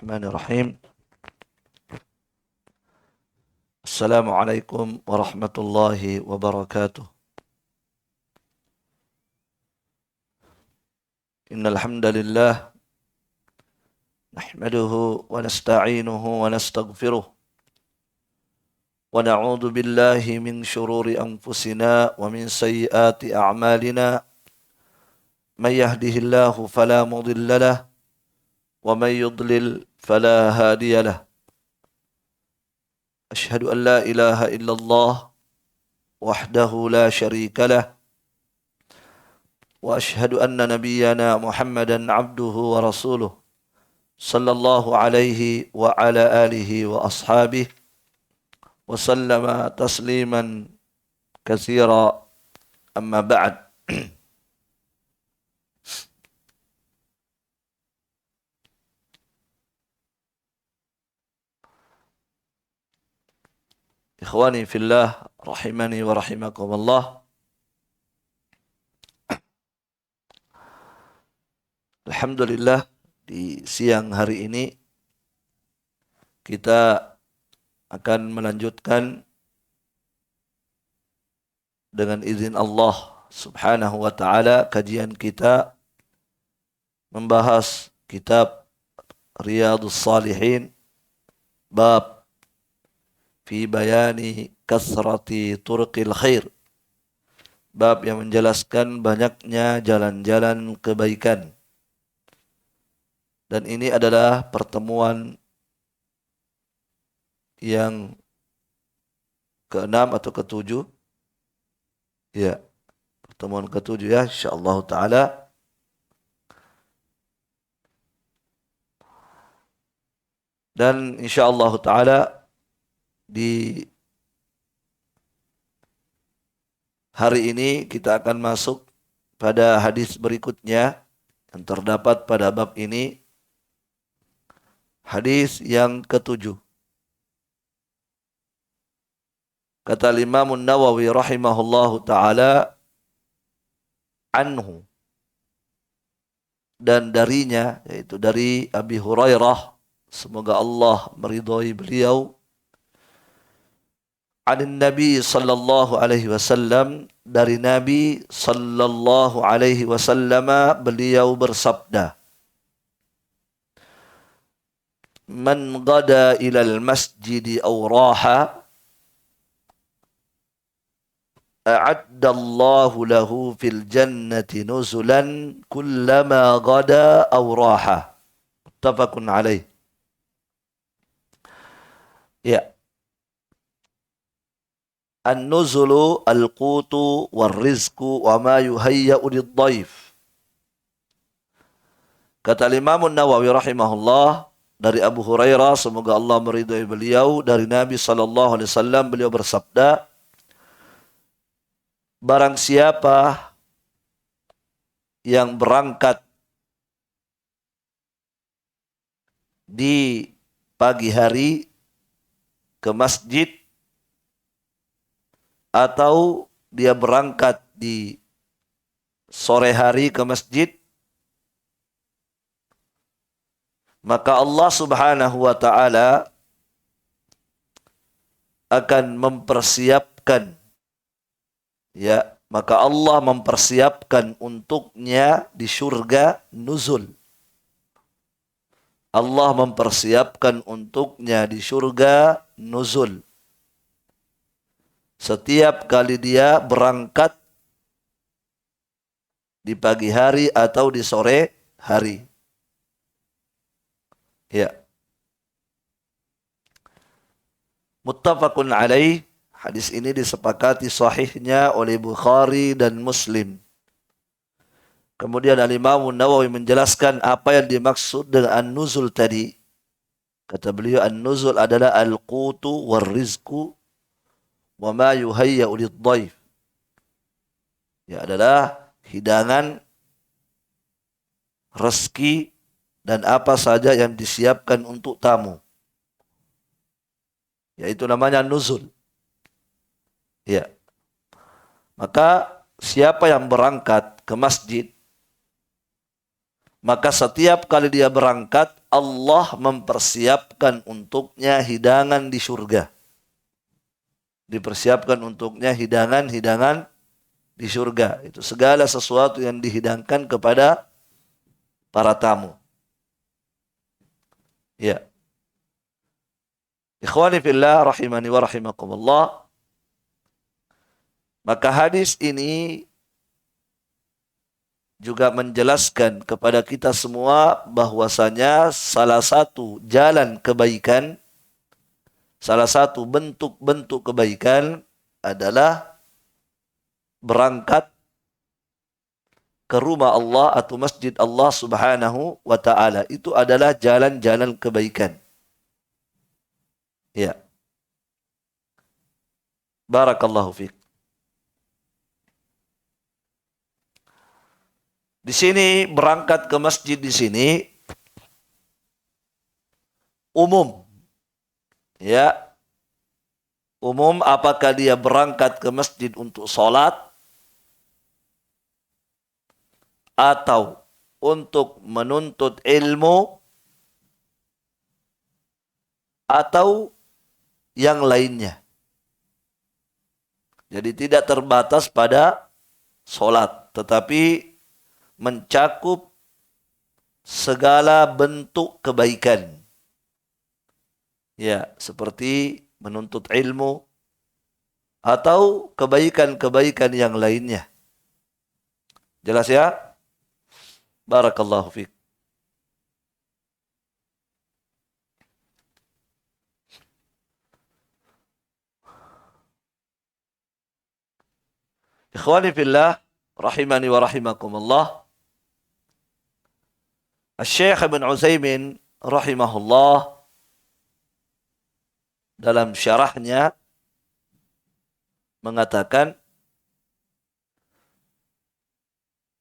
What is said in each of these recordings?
Bismillahirrahmanirrahim. Assalamualaikum warahmatullahi wabarakatuh. Innal hamdalillah nahmaduhu wa nasta'inuhu wa nastaghfiruh wa na'udzu billahi min shururi anfusina wa min sayyiati a'malina. May yahdihillahu fala mudilla lahu wa may yudlil fala hadiya lahu. Ashhadu an la ilaha illallah wahdahu la syarika lahu wa ashhadu anna nabiyyana Muhammadan abduhu wa rasuluh sallallahu alaihi wa ala alihi wa ashabihi wa sallama tasliman katsira, amma ba'd. Ikhwani fillah rahimani wa rahimakumullah. Alhamdulillah, di siang hari ini kita akan melanjutkan dengan izin Allah Subhanahu wa taala kajian kita membahas kitab Riyadhus Shalihin, bab fi bayani kasrati turqil khair, bab yang menjelaskan banyaknya jalan-jalan kebaikan. Dan ini adalah pertemuan yang ke-6 atau ke-7. Ya, pertemuan ke-7 ya, insyaallah taala. Dan insyaallah taala di hari ini kita akan masuk pada hadis berikutnya yang terdapat pada bab ini. Hadis yang ke-7. Kata Imam Nawawi rahimahullahu ta'ala, anhu, dan darinya, yaitu dari Abi Hurairah, semoga Allah meridhai beliau, anin Nabi sallallahu alaihi wasallam, dari Nabi sallallahu alaihi wasallam, beliau bersabda, man gada ilal masjidi aw raha a'adda Allahu lahu fil jannati nuzulan kullama gada aw raha. Muttafaqun alaih. Ya. An-nuzulu al-qutu war-rizqu wa ma yuhayya'u lid-dhaif. Kata Imam Nawawi rahimahullah, dari Abu Hurairah, semoga Allah meridhai beliau, dari Nabi sallallahu alaihi wasallam, beliau bersabda, barang siapa yang berangkat di pagi hari ke masjid, atau dia berangkat di sore hari ke masjid, maka Allah Subhanahu wa ta'ala akan mempersiapkan, ya, maka Allah mempersiapkan untuknya di surga nuzul. Allah mempersiapkan untuknya di surga nuzul. Setiap kali dia berangkat di pagi hari atau di sore hari. Ya. Muttafaqun alaih. Hadis ini disepakati sahihnya oleh Bukhari dan Muslim. Kemudian Al-Imam Nawawi menjelaskan apa yang dimaksud dengan an-nuzul tadi. Kata beliau, an-nuzul adalah al-qutu war-rizqu wa ma yuhayya'u lid-dhaif. Ya, adalah hidangan, rezeki, dan apa saja yang disiapkan untuk tamu. Yaitu namanya nuzul. Ya. Maka siapa yang berangkat ke masjid, maka setiap kali dia berangkat, Allah mempersiapkan untuknya hidangan di surga. Dipersiapkan untuknya hidangan-hidangan di surga. Itu segala sesuatu yang dihidangkan kepada para tamu. Ya. Ikhwani fillah rahimani wa rahimakumullah. Maka hadis ini juga menjelaskan kepada kita semua bahwasanya salah satu jalan kebaikan, salah satu bentuk-bentuk kebaikan adalah berangkat ke rumah Allah atau masjid Allah Subhanahu wa taala. Itu adalah jalan-jalan kebaikan. Ya. Barakallahu fiik. Di sini berangkat ke masjid di sini umum. Ya. Umum apakah dia berangkat ke masjid untuk sholat atau untuk menuntut ilmu atau yang lainnya. Jadi tidak terbatas pada sholat, tetapi mencakup segala bentuk kebaikan. Ya, seperti menuntut ilmu atau kebaikan-kebaikan yang lainnya. Jelas ya? Barakallahu fiik. Ikhwani fillah, rahimani wa rahimakumullah. Syekh Ibn Utsaimin rahimahullah dalam syarahnya mengatakan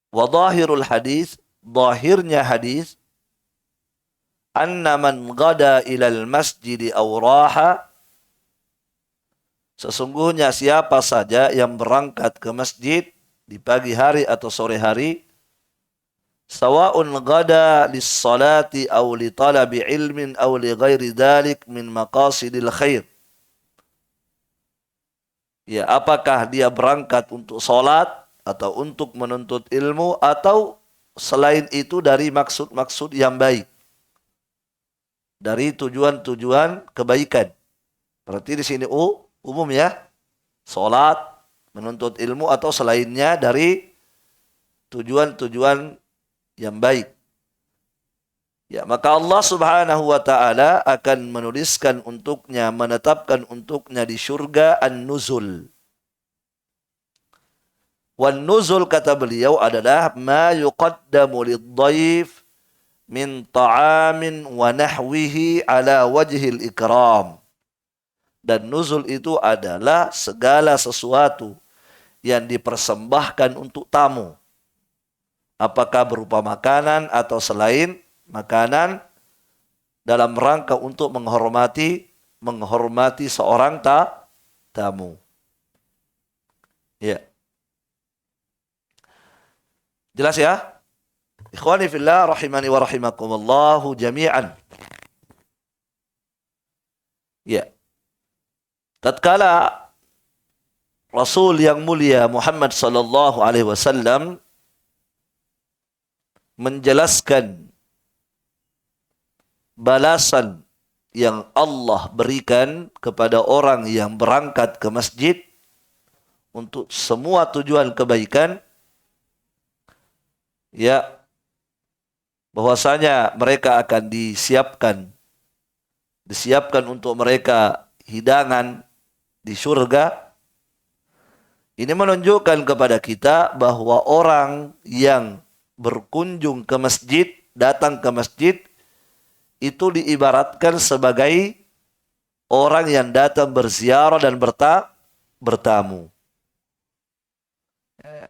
wa dhahirul hadis, zahirnya hadis, anna man ghada ilal masjid aw raha, sesungguhnya siapa saja yang berangkat ke masjid di pagi hari atau sore hari, sawa'un ghada lis-salati aw li talabi ilmin aw li ghairi dhalik min maqasidil khair. Ya, apakah dia berangkat untuk salat atau untuk menuntut ilmu atau selain itu dari maksud-maksud yang baik, dari tujuan-tujuan kebaikan. Berarti di sini umum ya, salat, menuntut ilmu atau selainnya dari tujuan-tujuan yang baik. Ya, maka Allah Subhanahu wa taala akan menuliskan untuknya, menetapkan untuknya di surga an-nuzul. Wan nuzul kata beliau adalah ma yuqaddamu lid-dhaif min ta'amin wa nahwihi ala wajhil ikram. Dan nuzul itu adalah segala sesuatu yang dipersembahkan untuk tamu. Apakah berupa makanan atau selain makanan dalam rangka untuk menghormati seorang tamu. Ya. Jelas ya? Ikhwani fillah rahimani wa rahimakumullahu jami'an. Ya. Tatkala Rasul yang mulia Muhammad sallallahu alaihi wasallam menjelaskan balasan yang Allah berikan kepada orang yang berangkat ke masjid untuk semua tujuan kebaikan, ya, bahwasanya mereka akan disiapkan untuk mereka hidangan di surga. Ini menunjukkan kepada kita bahwa orang yang berkunjung ke masjid, datang ke masjid, itu diibaratkan sebagai orang yang datang berziarah dan bertamu.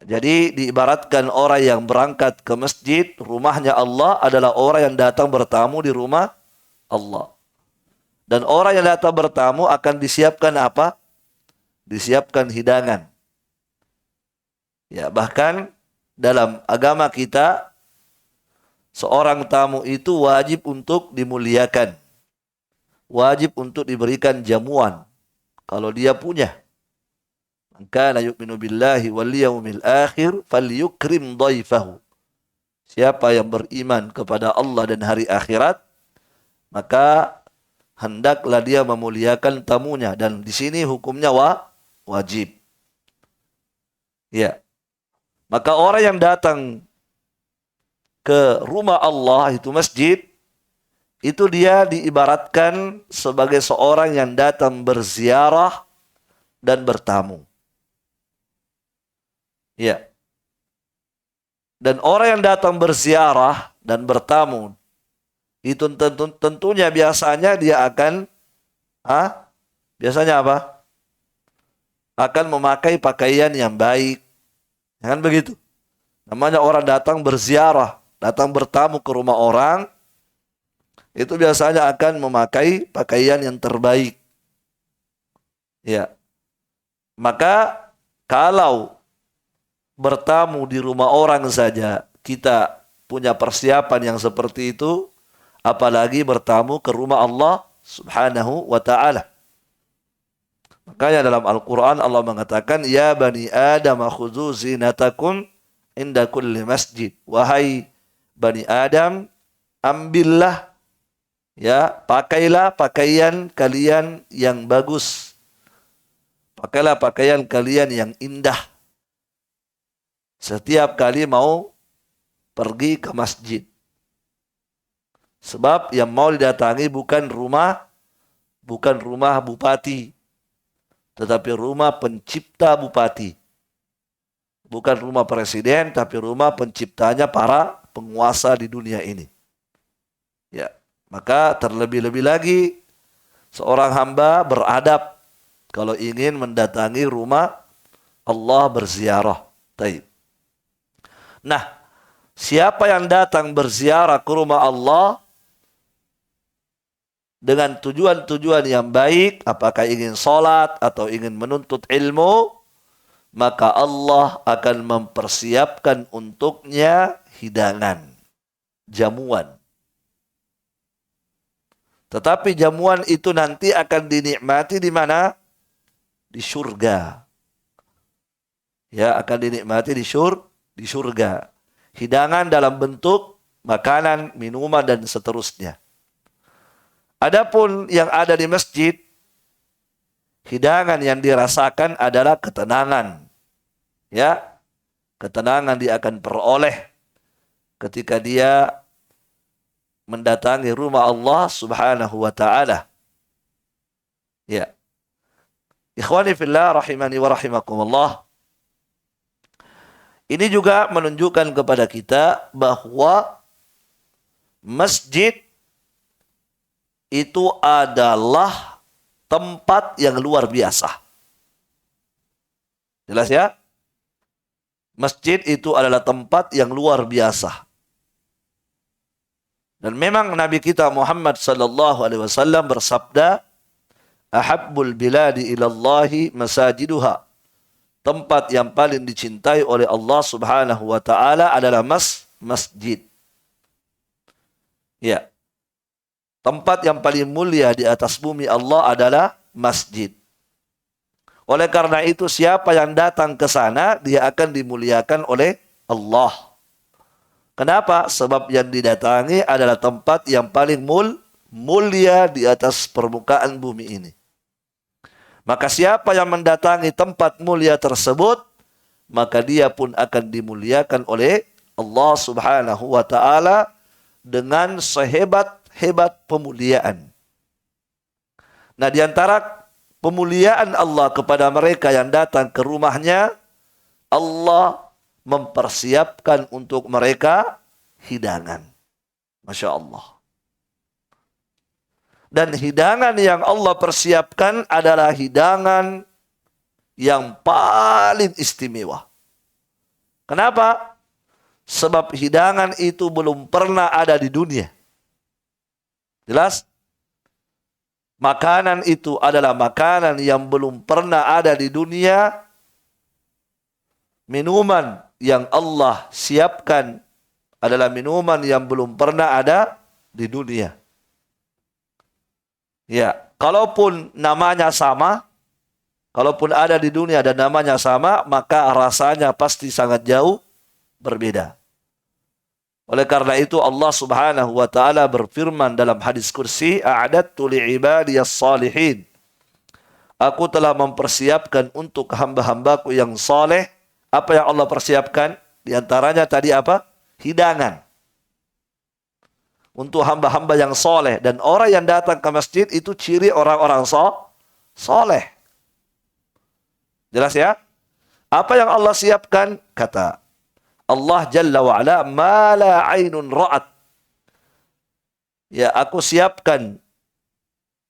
Jadi diibaratkan orang yang berangkat ke masjid, rumahnya Allah adalah orang yang datang bertamu di rumah Allah. Dan orang yang datang bertamu akan disiapkan apa? Disiapkan hidangan. Ya, bahkan dalam agama kita Seorang tamu itu wajib untuk dimuliakan. Wajib untuk diberikan jamuan. Kalau dia punya. Man kana yu'minu billahi wal yawmil akhir falyukrim dhaifahu. Siapa yang beriman kepada Allah dan hari akhirat, maka hendaklah dia memuliakan tamunya. Dan di sini hukumnya wajib. Ya. Maka orang yang datang ke rumah Allah, itu masjid, itu dia diibaratkan sebagai seorang yang datang berziarah dan bertamu. Ya. Dan orang yang datang berziarah dan bertamu, itu tentunya biasanya dia akan, biasanya apa? Akan memakai pakaian yang baik. Kan begitu? Namanya orang datang berziarah, datang bertamu ke rumah orang, itu biasanya akan memakai pakaian yang terbaik. Ya. Maka kalau bertamu di rumah orang saja kita punya persiapan yang seperti itu, apalagi bertamu ke rumah Allah Subhanahu wa ta'ala. Makanya dalam Al-Quran Allah mengatakan, Ya bani Adam khudzu zinatakum inda kulli masjid. Wahai Bani Adam, ambillah, ya, pakailah pakaian kalian yang bagus. Pakailah pakaian kalian yang indah setiap kali mau pergi ke masjid. Sebab yang mau didatangi bukan rumah bupati, tetapi rumah pencipta bupati. Bukan rumah presiden, tapi rumah penciptanya para penguasa di dunia ini. Ya, maka terlebih-lebih lagi seorang hamba beradab kalau ingin mendatangi rumah Allah berziarah. Taib. Nah, siapa yang datang berziarah ke rumah Allah dengan tujuan-tujuan yang baik, apakah ingin sholat atau ingin menuntut ilmu, maka Allah akan mempersiapkan untuknya hidangan, jamuan. Tetapi jamuan itu nanti akan dinikmati di mana? Di surga. Ya, akan dinikmati di surga. Hidangan dalam bentuk makanan, minuman, dan seterusnya. Adapun yang ada di masjid, hidangan yang dirasakan adalah ketenangan. Ya, ketenangan dia akan peroleh ketika dia mendatangi rumah Allah Subhanahu wa ta'ala. Ya. Ikhwani fillah rahimani wa rahimakumullah. Ini juga menunjukkan kepada kita bahwa masjid itu adalah tempat yang luar biasa. Jelas ya? Masjid itu adalah tempat yang luar biasa. Dan memang Nabi kita Muhammad sallallahu alaihi wasallam bersabda, "Ahabbul biladi ilallahi masajiduha." Tempat yang paling dicintai oleh Allah Subhanahu wa taala adalah masjid. Ya. Tempat yang paling mulia di atas bumi Allah adalah masjid. Oleh karena itu siapa yang datang ke sana dia akan dimuliakan oleh Allah. Kenapa? Sebab yang didatangi adalah tempat yang paling mulia di atas permukaan bumi ini. Maka siapa yang mendatangi tempat mulia tersebut, maka dia pun akan dimuliakan oleh Allah Subhanahu wa ta'ala dengan sehebat-hebat pemuliaan. Nah, di antara pemuliaan Allah kepada mereka yang datang ke rumahnya, Allah mempersiapkan untuk mereka hidangan. Masya Allah. Dan hidangan yang Allah persiapkan adalah hidangan yang paling istimewa. Kenapa? Sebab hidangan itu belum pernah ada di dunia. Jelas? Makanan itu adalah makanan yang belum pernah ada di dunia. Minuman yang Allah siapkan adalah minuman yang belum pernah ada di dunia. Ya, kalaupun namanya sama, kalaupun ada di dunia dan namanya sama, maka rasanya pasti sangat jauh berbeda. Oleh karena itu Allah Subhanahu wa taala berfirman dalam hadis kursi, "A'adattu li'ibadiyas salihin." Aku telah mempersiapkan untuk hamba-hambaku yang saleh. Apa yang Allah persiapkan? Di antaranya tadi apa? Hidangan. Untuk hamba-hamba yang soleh. Dan orang yang datang ke masjid itu ciri orang-orang soleh. Jelas ya? Apa yang Allah siapkan? Kata Allah Jalla wa'ala, ma la ainun ra'at. Ya, aku siapkan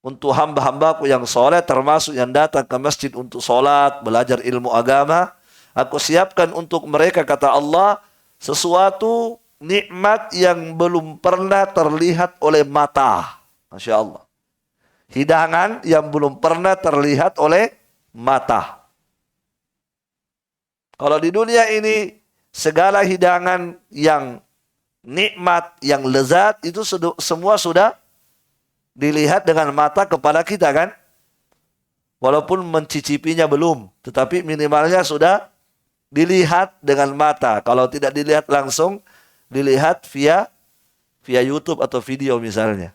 untuk hamba-hambaku yang soleh, termasuk yang datang ke masjid untuk solat, belajar ilmu agama. Aku siapkan untuk mereka, kata Allah, sesuatu nikmat yang belum pernah terlihat oleh mata. Masya Allah. Hidangan yang belum pernah terlihat oleh mata. Kalau di dunia ini, segala hidangan yang nikmat, yang lezat, itu semua sudah dilihat dengan mata kepala kita kan. Walaupun mencicipinya belum, tetapi minimalnya sudah dilihat dengan mata. Kalau tidak dilihat langsung, dilihat via YouTube atau video misalnya.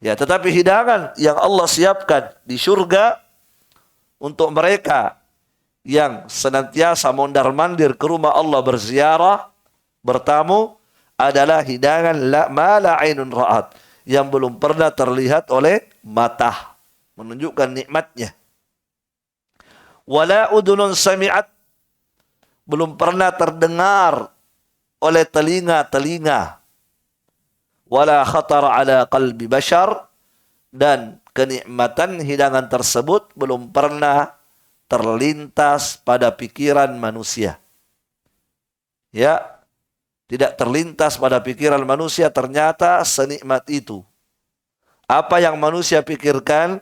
Ya, tetapi hidangan yang Allah siapkan di surga untuk mereka yang senantiasa mondar-mandir ke rumah Allah berziarah, bertamu, adalah hidangan ma la ainun ra'at, yang belum pernah terlihat oleh mata, menunjukkan nikmatnya. Wala udunun sami'at, belum pernah terdengar oleh telinga-telinga. Wala khatar ala qalbi bashar, dan kenikmatan hidangan tersebut belum pernah terlintas pada pikiran manusia. Ya, tidak terlintas pada pikiran manusia, ternyata senikmat itu. Apa yang manusia pikirkan,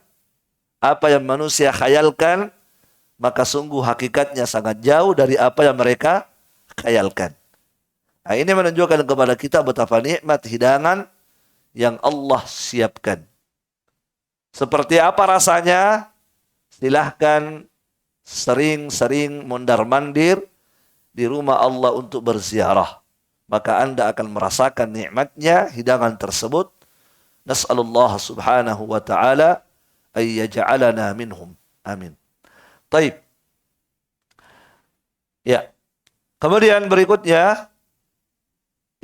apa yang manusia khayalkan, maka sungguh hakikatnya sangat jauh dari apa yang mereka khayalkan. Nah, ini menunjukkan kepada kita betapa nikmat hidangan yang Allah siapkan. Seperti apa rasanya? Silahkan sering-sering mondar-mandir di rumah Allah untuk berziarah. Maka Anda akan merasakan nikmatnya hidangan tersebut. Nas'alullah subhanahu wa ta'ala ay yaj'alana minhum. Amin. Taib. Ya. Kemudian berikutnya,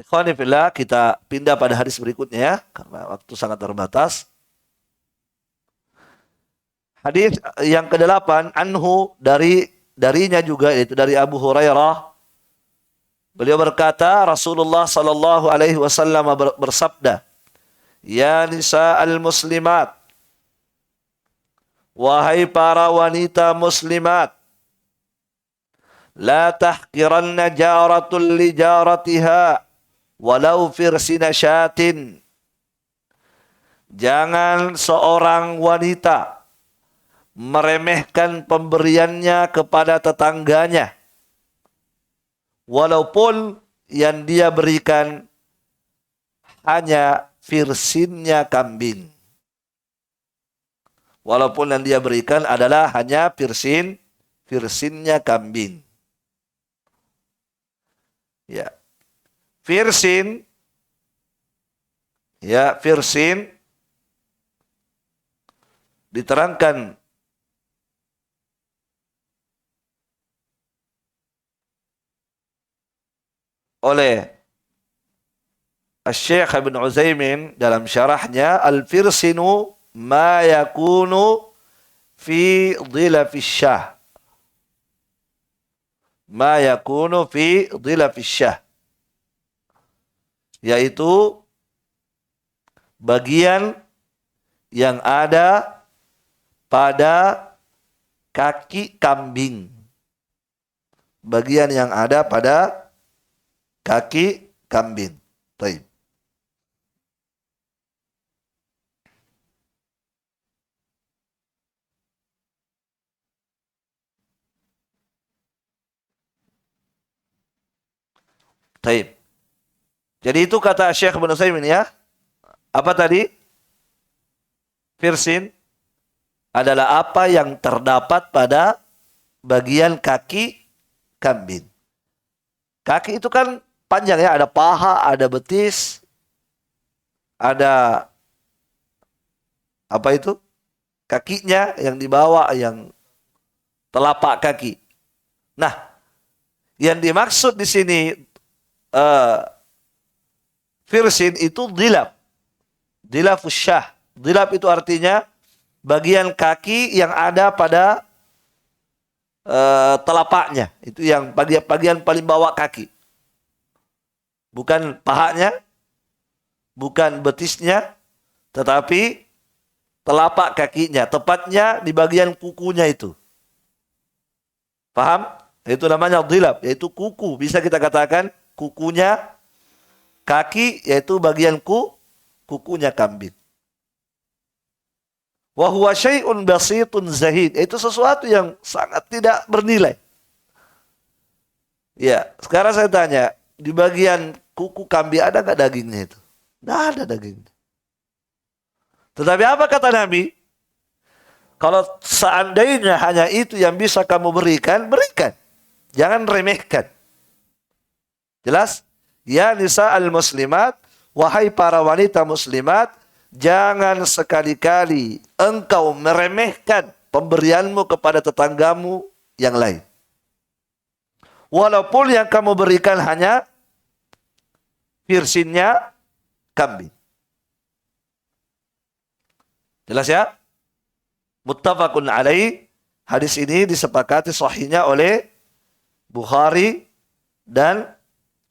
ikhwani fillah, kita pindah pada hadis berikutnya ya, karena waktu sangat terbatas. Hadis yang ke-8, anhu, darinya juga, yaitu dari Abu Hurairah. Beliau berkata, Rasulullah sallallahu alaihi wasallam bersabda, "Ya nisa'al muslimat, wahai para wanita muslimat, la tahqiranna jaratul li jaratiha walau firsina syatin." Jangan seorang wanita meremehkan pemberiannya kepada tetangganya, walaupun yang dia berikan hanya firsinnya kambing. Walaupun yang dia berikan adalah hanya firsinnya kambing. Ya. Firsin, ya, firsin diterangkan oleh Syekh Ibn Utsaimin dalam syarahnya, al-firsinu ma yakunu fi dhilafis syah. Ma yakunu fi dhilafis syah. Yaitu bagian yang ada pada kaki kambing. Bagian yang ada pada kaki kambing. Baik. Taib. Jadi itu kata Syekh Ibnu Utsaimin ya. Apa tadi? Firsin adalah apa yang terdapat pada bagian kaki kambing. Kaki itu kan panjang ya, ada paha, ada betis, ada apa itu? Kakinya yang dibawa, yang telapak kaki. Nah, yang dimaksud di sini firsin itu dilap. Dilafus syah. Dilap itu artinya bagian kaki yang ada pada telapaknya. Itu yang bagian paling bawah kaki. Bukan pahanya, bukan betisnya, tetapi telapak kakinya. Tepatnya di bagian kukunya itu. Paham? Itu namanya dilap, yaitu kuku. Bisa kita katakan kukunya kaki, yaitu bagian kukunya kambing. Wa huwa syai'un basitun zahid. Itu sesuatu yang sangat tidak bernilai. Ya, sekarang saya tanya, di bagian kuku kambing ada nggak dagingnya itu? Nggak ada dagingnya. Tetapi apa kata Nabi? Kalau seandainya hanya itu yang bisa kamu berikan, berikan. Jangan remehkan. Jelas? Ya nisa al-muslimat, wahai para wanita muslimat, jangan sekali-kali engkau meremehkan pemberianmu kepada tetanggamu yang lain. Walaupun yang kamu berikan hanya firsinnya kambing. Jelas ya? Muttafaqun alaih. Hadis ini disepakati sahihnya oleh Bukhari dan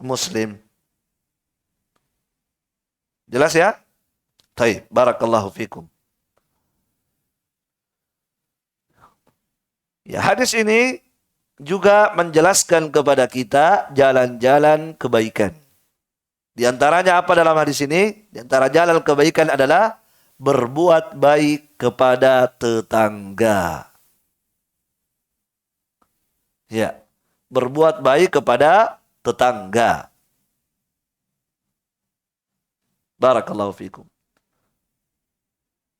Muslim. Jelas ya? Baik, barakallahu fikum. Ya, hadis ini juga menjelaskan kepada kita jalan-jalan kebaikan. Di antaranya apa dalam hadis ini? Di antara jalan kebaikan adalah berbuat baik kepada tetangga. Ya, berbuat baik kepada tetangga. Barakallahu fikum.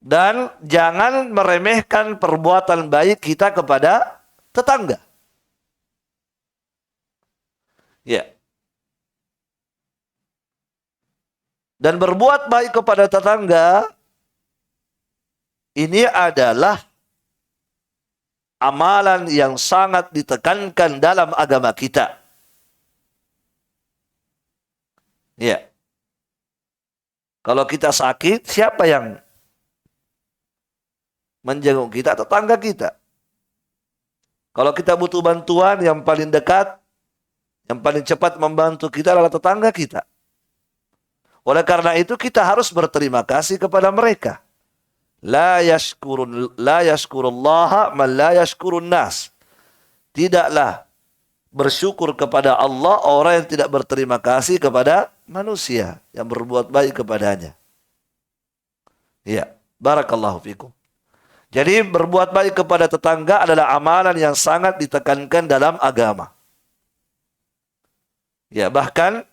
Dan jangan meremehkan perbuatan baik kita kepada tetangga. Ya. Dan berbuat baik kepada tetangga ini adalah amalan yang sangat ditekankan dalam agama kita. Ya. Kalau kita sakit, siapa yang menjenguk kita? Tetangga kita. Kalau kita butuh bantuan, yang paling dekat, yang paling cepat membantu kita adalah tetangga kita. Oleh karena itu kita harus berterima kasih kepada mereka. La yashkurullaha man la yashkurun nas. Tidaklah bersyukur kepada Allah orang yang tidak berterima kasih kepada manusia yang berbuat baik kepadanya. Ya, barakallahu fikum. Jadi berbuat baik kepada tetangga adalah amalan yang sangat ditekankan dalam agama. Ya, bahkan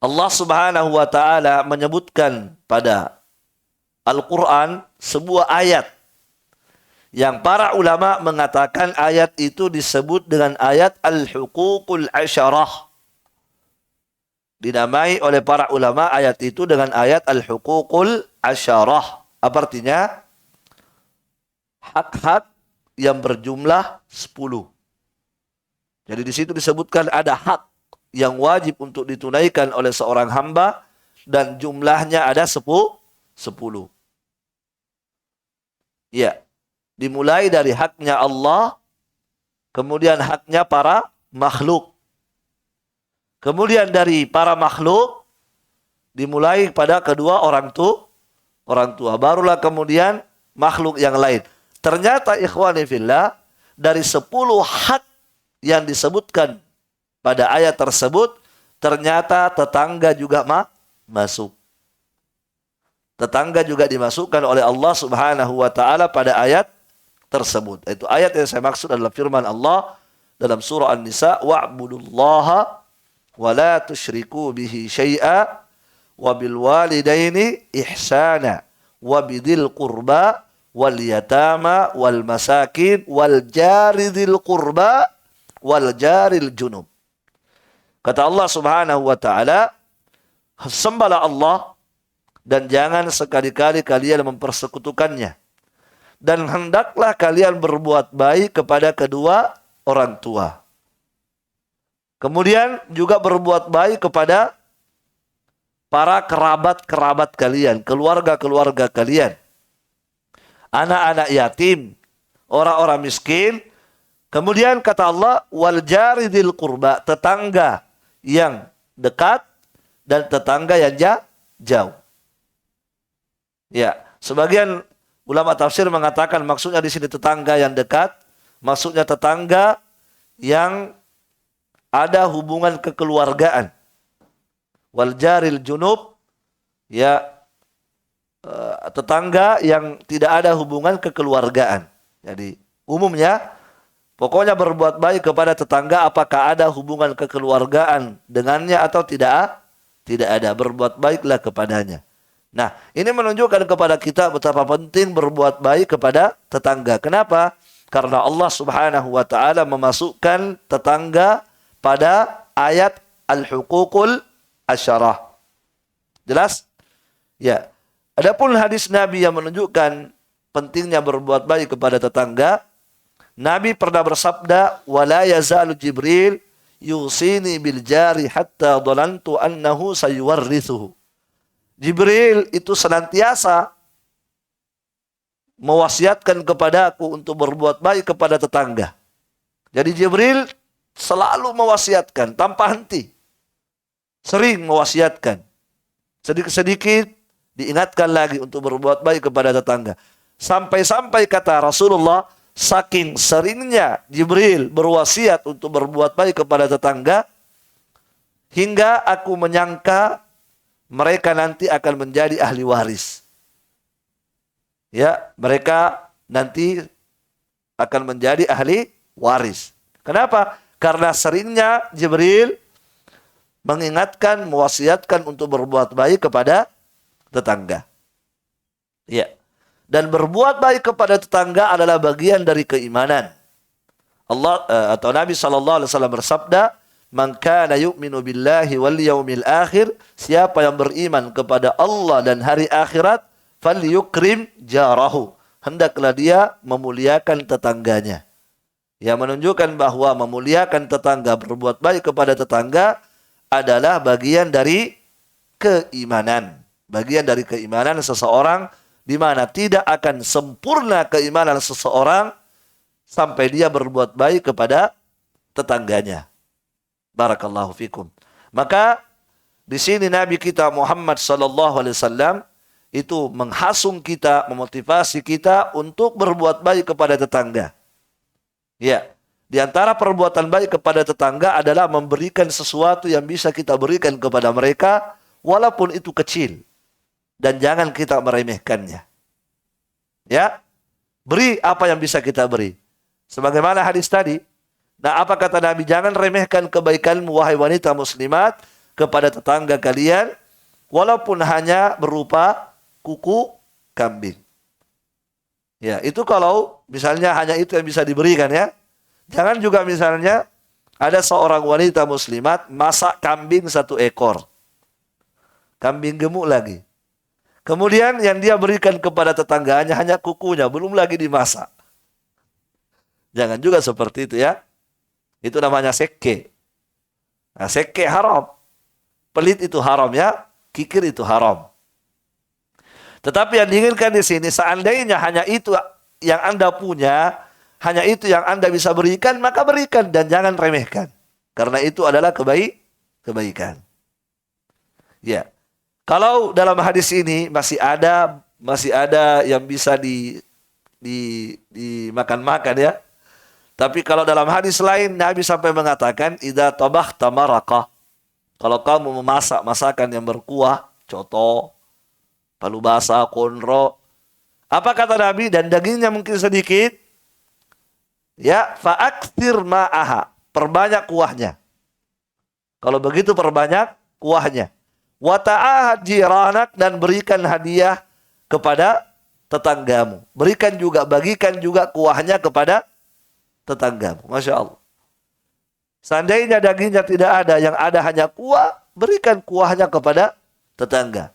Allah Subhanahu wa taala menyebutkan pada Al-Qur'an sebuah ayat yang para ulama mengatakan ayat itu disebut dengan ayat Al-Huququl Asyarah. Dinamai oleh para ulama ayat itu dengan ayat Al-Huququl Asyarah. Apa artinya? Hak-hak yang berjumlah 10. Jadi di situ disebutkan ada hak yang wajib untuk ditunaikan oleh seorang hamba dan jumlahnya ada 10. Ya, dimulai dari haknya Allah, kemudian haknya para makhluk. Kemudian dari para makhluk dimulai pada kedua orang tua. Barulah kemudian makhluk yang lain. Ternyata ikhwani fillah, dari 10 hak yang disebutkan pada ayat tersebut, ternyata tetangga juga masuk. Tetangga juga dimasukkan oleh Allah Subhanahu wa taala pada ayat tersebut. Itu ayat yang saya maksud adalah firman Allah dalam surah An-Nisa, wa'budullaha wa la tusyriku bihi syai'a wa bil walidaini ihsana wa bidil qurba wal yatama wal masakin wal jari dzil qurba wal jaril junub. Kata Allah Subhanahu wa taala, sembahlah Allah dan jangan sekali-kali kalian mempersekutukannya. Dan hendaklah kalian berbuat baik kepada kedua orang tua. Kemudian juga berbuat baik kepada para kerabat-kerabat kalian, keluarga-keluarga kalian. Anak-anak yatim, orang-orang miskin. Kemudian kata Allah, wal jari dzil qurba, tetangga yang dekat dan tetangga yang jauh. Ya, sebagian ulama tafsir mengatakan maksudnya di sini tetangga yang dekat, maksudnya tetangga yang ada hubungan kekeluargaan. Wal jaril junub, ya, tetangga yang tidak ada hubungan kekeluargaan. Jadi umumnya pokoknya berbuat baik kepada tetangga apakah ada hubungan kekeluargaan dengannya atau tidak ada, berbuat baiklah kepadanya. Nah, ini menunjukkan kepada kita betapa penting berbuat baik kepada tetangga. Kenapa? Karena Allah Subhanahu wa taala memasukkan tetangga pada ayat al-huququl asyarah. Jelas? Ya. Adapun hadis Nabi yang menunjukkan pentingnya berbuat baik kepada tetangga, Nabi pernah bersabda, "Wala yazalu Jibril yusini bil jari hatta dhalantu annahu sayuwarrithuhu." Jibril itu senantiasa mewasiatkan kepadaku untuk berbuat baik kepada tetangga. Jadi Jibril selalu mewasiatkan tanpa henti. Sering mewasiatkan. Sedikit-sedikit diingatkan lagi untuk berbuat baik kepada tetangga. Sampai-sampai kata Rasulullah, saking seringnya Jibril berwasiat untuk berbuat baik kepada tetangga, hingga aku menyangka mereka nanti akan menjadi ahli waris. Ya, mereka nanti akan menjadi ahli waris. Kenapa? Karena seringnya Jibril mengingatkan, mewasiatkan untuk berbuat baik kepada tetangga. Ya. Dan berbuat baik kepada tetangga adalah bagian dari keimanan. Allah atau Nabi sallallahu alaihi wasallam bersabda, "Man kana yu'minu billahi wal yaumil akhir," siapa yang beriman kepada Allah dan hari akhirat, falyukrim jarahu, hendaklah dia memuliakan tetangganya. Yang menunjukkan bahwa memuliakan tetangga, berbuat baik kepada tetangga adalah bagian dari keimanan. Bagian dari keimanan seseorang, di mana tidak akan sempurna keimanan seseorang sampai dia berbuat baik kepada tetangganya. Barakallahu fikum. Maka di sini Nabi kita Muhammad sallallahu alaihi wasallam itu menghasung kita, memotivasi kita untuk berbuat baik kepada tetangga. Ya, di antara perbuatan baik kepada tetangga adalah memberikan sesuatu yang bisa kita berikan kepada mereka walaupun itu kecil, dan jangan kita meremehkannya. Ya, beri apa yang bisa kita beri. Sebagaimana hadis tadi. Nah, apa kata Nabi? Jangan remehkan kebaikanmu wahai wanita muslimat kepada tetangga kalian walaupun hanya berupa kuku kambing. Ya, itu kalau misalnya hanya itu yang bisa diberikan ya. Jangan juga misalnya ada seorang wanita muslimat masak kambing 1 ekor. Kambing gemuk lagi. Kemudian yang dia berikan kepada tetangganya hanya kukunya, belum lagi dimasak. Jangan juga seperti itu ya. Itu namanya seke. Nah, seke haram. Pelit itu haram ya. Kikir itu haram. Tetapi yang diinginkan di sini, seandainya hanya itu yang Anda punya, hanya itu yang Anda bisa berikan, maka berikan dan jangan remehkan. Karena itu adalah kebaikan. Ya. Kalau dalam hadis ini masih ada yang bisa dimakan-makan ya. Tapi kalau dalam hadis lain Nabi sampai mengatakan idza tabakhta maraqah. Kalau kamu memasak masakan yang berkuah, coto, palu basah, konro, apa kata Nabi? Dan dagingnya mungkin sedikit, ya, fa'akthir ma'aha, perbanyak kuahnya. Kalau begitu perbanyak kuahnya. Wa ta'ahad jiranak, dan berikan hadiah kepada tetanggamu. Bagikan juga kuahnya kepada tetanggamu. Masya Allah. Seandainya dagingnya tidak ada, yang ada hanya kuah, berikan kuahnya kepada tetangga.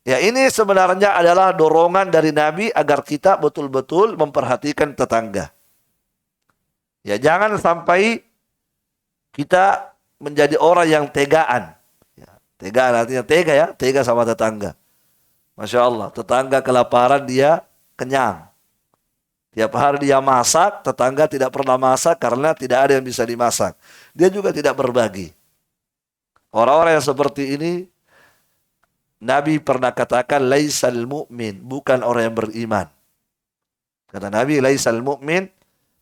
Ya, ini sebenarnya adalah dorongan dari Nabi agar kita betul-betul memperhatikan tetangga. Ya, jangan sampai kita menjadi orang yang tegaan. Ya, tegaan artinya tega ya, tega sama tetangga. Masya Allah, tetangga kelaparan dia kenyang. Tiap hari dia masak, tetangga tidak pernah masak karena tidak ada yang bisa dimasak. Dia juga tidak berbagi. Orang-orang yang seperti ini, Nabi pernah katakan, laisal mu'min, bukan orang yang beriman. Kata Nabi, laisal mu'min,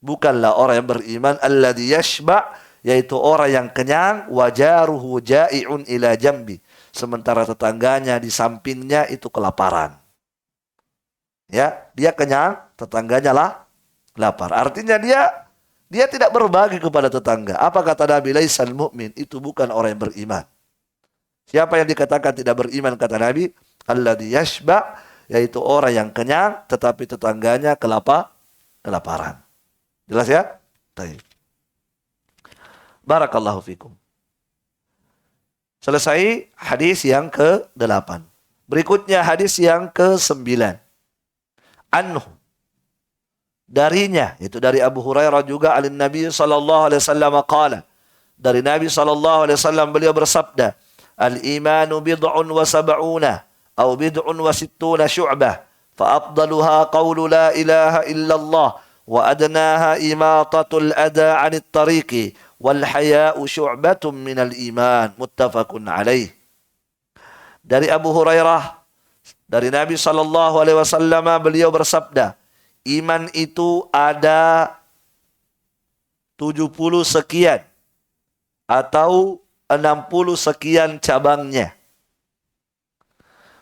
bukanlah orang yang beriman, alladhi yashba', yaitu orang yang kenyang, wajaruhu ja'i'un ila jambi. Sementara tetangganya di sampingnya itu kelaparan. Ya, dia kenyang, tetangganya lah lapar. Artinya dia tidak berbagi kepada tetangga. Apa kata Nabi? Laisal mu'min, itu bukan orang yang beriman. Siapa yang dikatakan tidak beriman, kata Nabi? Alladhi yashba', yaitu orang yang kenyang tetapi tetangganya kelaparan. Jelas ya? Baik. Barakallahu fikum. Selesai hadis yang ke-8. Berikutnya hadis yang ke-9. Anhu, darinya, itu dari Abu Hurairah juga, alin Nabi sallallahu alaihi wasallam qala, dari Nabi sallallahu alaihi wasallam beliau bersabda, al-imanu bid'un wa sab'una aw bid'un wa sittuna syu'bah, fa afdaluha qawlu la ilaha illallah wa adnaha imatatul adha 'anit tariqi wal haya'u syu'batun minal iman, muttafaqun alaih. Dari Abu Hurairah, dari Nabi sallallahu alaihi wasallam beliau bersabda, iman itu ada 70 sekian atau 60 sekian cabangnya.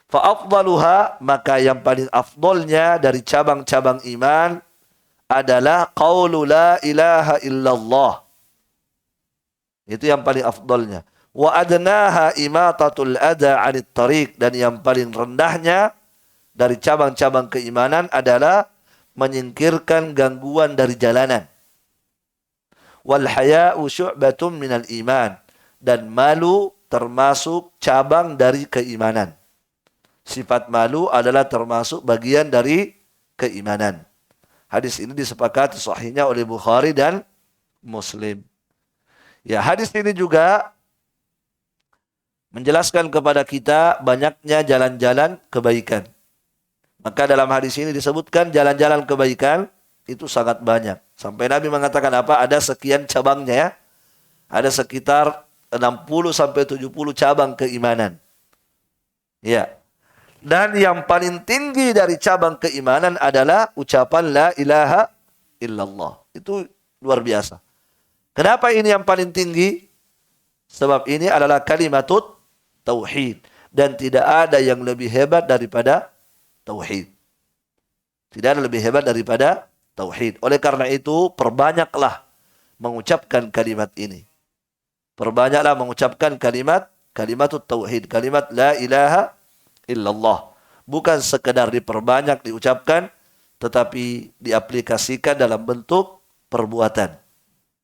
Fa afdaluha, maka yang paling afdolnya dari cabang-cabang iman adalah qaulu la ilaha illallah. Itu yang paling afdolnya. Wa adnaha imatatul adha 'anit tariq, dan yang paling rendahnya dari cabang-cabang keimanan adalah menyingkirkan gangguan dari jalanan. Wal haya'u syu'batun minal iman, dan malu termasuk cabang dari keimanan. Sifat malu adalah termasuk bagian dari keimanan. Hadis ini disepakati sahihnya oleh Bukhari dan Muslim. Ya, hadis ini juga menjelaskan kepada kita banyaknya jalan-jalan kebaikan. Maka dalam hadis ini disebutkan jalan-jalan kebaikan itu sangat banyak. Sampai Nabi mengatakan apa? Ada sekian cabangnya ya. Ada sekitar 60 sampai 70 cabang keimanan. Ya. Dan yang paling tinggi dari cabang keimanan adalah ucapan la ilaha illallah. Itu luar biasa. Kenapa ini yang paling tinggi? Sebab ini adalah kalimatut tauhid, dan tidak ada yang lebih hebat daripada tauhid. Tidak ada lebih hebat daripada tauhid. Oleh karena itu, perbanyaklah mengucapkan kalimat ini. Perbanyaklah mengucapkan kalimatut tauhid, kalimat la ilaha illallah. Bukan sekedar diperbanyak diucapkan, tetapi diaplikasikan dalam bentuk perbuatan.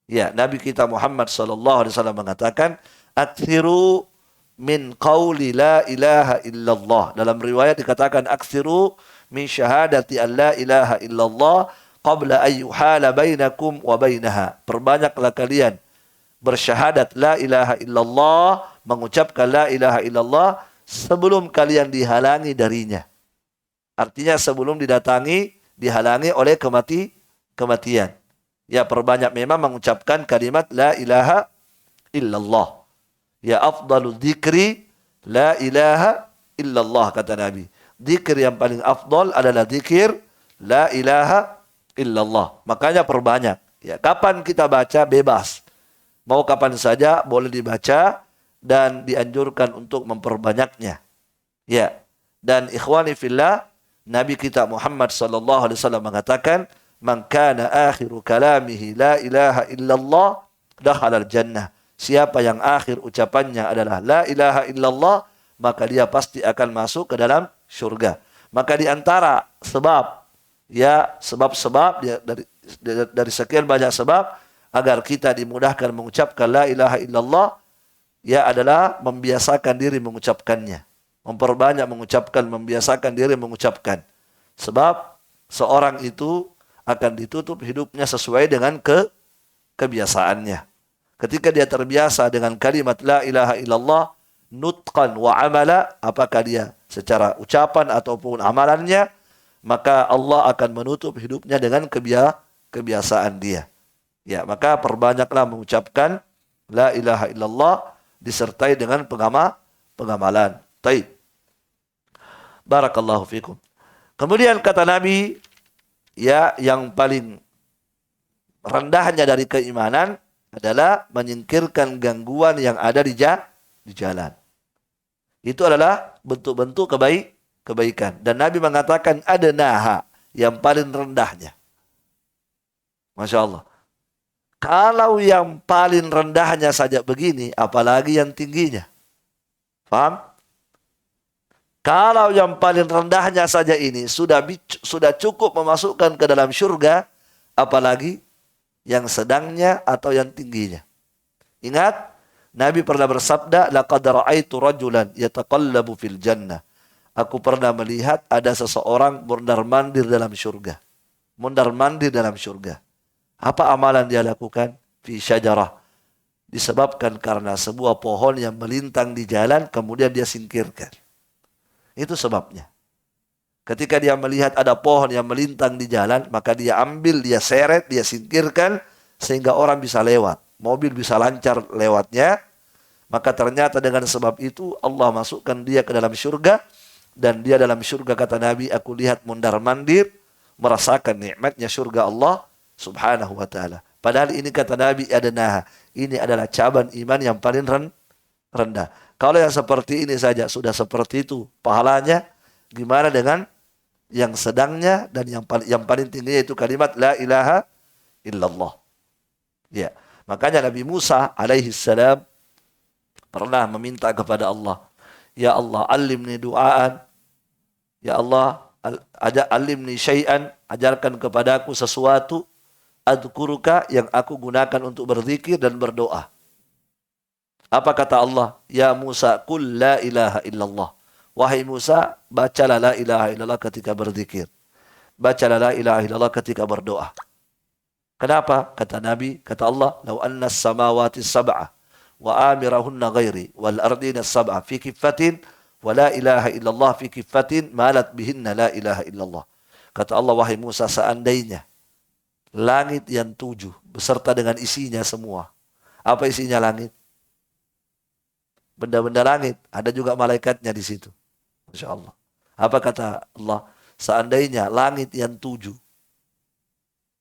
Ya, Nabi kita Muhammad sallallahu alaihi wasallam mengatakan, "Aktsiru min qauli la ilaha illallah." Dalam riwayat dikatakan, "Aktsiru min syahadati an la ilaha illallah qabla an yuhala bainakum wa bainaha." Perbanyaklah kalian bersyahadat la ilaha illallah, mengucapkan la ilaha illallah sebelum kalian dihalangi darinya. Artinya sebelum dihalangi oleh kematian. Ya, perbanyak memang mengucapkan kalimat la ilaha illallah. Ya, afdalu dzikri la ilaha illallah, kata Nabi. Dzikir yang paling afdal adalah dzikir la ilaha illallah. Makanya perbanyak. Ya, kapan kita baca bebas. Mau kapan saja boleh dibaca dan dianjurkan untuk memperbanyaknya. Ya. Dan ikhwani fillah, Nabi kita Muhammad sallallahu alaihi wasallam mengatakan, "Man kana akhiru kalamihi la ilaha illallah dakhala al-jannah." siapa yang akhir ucapannya adalah la ilaha illallah, maka dia pasti akan masuk ke dalam surga. Maka di antara sebab, ya sebab-sebab dari sekian banyak sebab agar kita dimudahkan mengucapkan la ilaha illallah, ya adalah membiasakan diri mengucapkannya. Memperbanyak mengucapkan, membiasakan diri mengucapkan. Sebab seorang itu akan ditutup hidupnya sesuai dengan kebiasaannya. Ketika dia terbiasa dengan kalimat la ilaha illallah, nutqan wa amala, apakah dia secara ucapan ataupun amalannya, maka Allah akan menutup hidupnya dengan kebiasaan dia. Ya, maka perbanyaklah mengucapkan la ilaha illallah disertai dengan pengamalan. Taib. Barakallahu fikum. Kemudian kata Nabi, ya yang paling rendahnya dari keimanan adalah menyingkirkan gangguan yang ada di jalan. Itu adalah bentuk-bentuk kebaikan. Dan Nabi mengatakan ada naha, yang paling rendahnya. Masya Allah. Kalau yang paling rendahnya saja begini, apalagi yang tingginya. Paham? Kalau yang paling rendahnya saja ini sudah cukup memasukkan ke dalam surga, apalagi yang sedangnya atau yang tingginya. Ingat, Nabi pernah bersabda, laqad ra'aitu rajulan yataqallabu fil jannah. Aku pernah melihat ada seseorang mondar-mandir dalam surga. Mondar-mandir dalam surga. Apa amalan dia lakukan? Fi syajarah. Disebabkan karena sebuah pohon yang melintang di jalan, kemudian dia singkirkan. Itu sebabnya. Ketika dia melihat ada pohon yang melintang di jalan, maka dia ambil, dia seret, dia singkirkan, sehingga orang bisa lewat. Mobil bisa lancar lewatnya. Maka ternyata dengan sebab itu Allah masukkan dia ke dalam surga. Dan dia dalam surga, kata Nabi, aku lihat mondar-mandir, merasakan nikmatnya surga Allah subhanahu wa ta'ala. Padahal ini kata Nabi adnaha. Ini adalah cabang iman yang paling rendah. Kalau yang seperti ini saja sudah seperti itu pahalanya, gimana dengan yang sedangnya dan yang paling tinggi, yaitu kalimat la ilaha illallah. Ya, makanya Nabi Musa alaihi salam pernah meminta kepada Allah, ya Allah, alimni du'aan. Ya Allah, alimni syai'an, ajarkan kepadaku sesuatu, adkuruka, yang aku gunakan untuk berzikir dan berdoa. Apa kata Allah? Ya Musa, qul la ilaha illallah. Wahai Musa, bacalah la ilaha illallah ketika berzikir. Bacalah la ilaha illallah ketika berdoa. Kenapa? Kata Nabi, kata Allah, lau anna samawati sab'ah wa amirahunna ghairi wal ardina sab'ah fi kiffatin wa la ilaha illallah fi kiffatin malat bihinna la ilaha illallah. Kata Allah, wahai Musa, seandainya langit yang 7 beserta dengan isinya semua. Apa isinya langit? Benda-benda langit. Ada juga malaikatnya di situ. Masya Allah. Apa kata Allah? Seandainya langit yang 7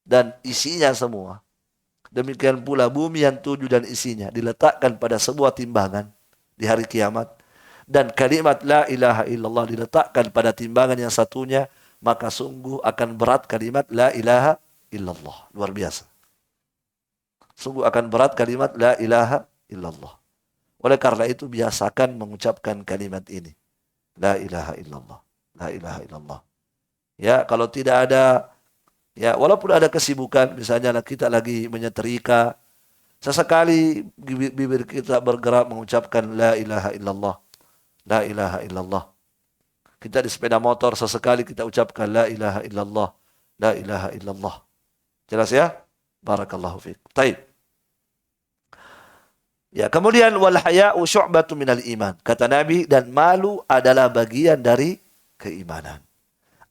dan isinya semua, demikian pula bumi yang 7 dan isinya diletakkan pada sebuah timbangan di hari kiamat, dan kalimat la ilaha illallah diletakkan pada timbangan yang satunya, maka sungguh akan berat kalimat la ilaha illallah. Luar biasa. Sungguh akan berat kalimat la ilaha illallah. Oleh karena itu biasakan mengucapkan kalimat ini. La ilaha illallah. La ilaha illallah. Ya, kalau tidak ada, ya walaupun ada kesibukan, misalnya kita lagi menyetrika, sesekali bibir kita bergerak mengucapkan la ilaha illallah. La ilaha illallah. Kita di sepeda motor, sesekali kita ucapkan la ilaha illallah. La ilaha illallah. Jelas ya? Barakallahu fiik. Taib. Ya, kemudian wal haya'u syu'batu minal iman. Kata Nabi, dan malu adalah bagian dari keimanan.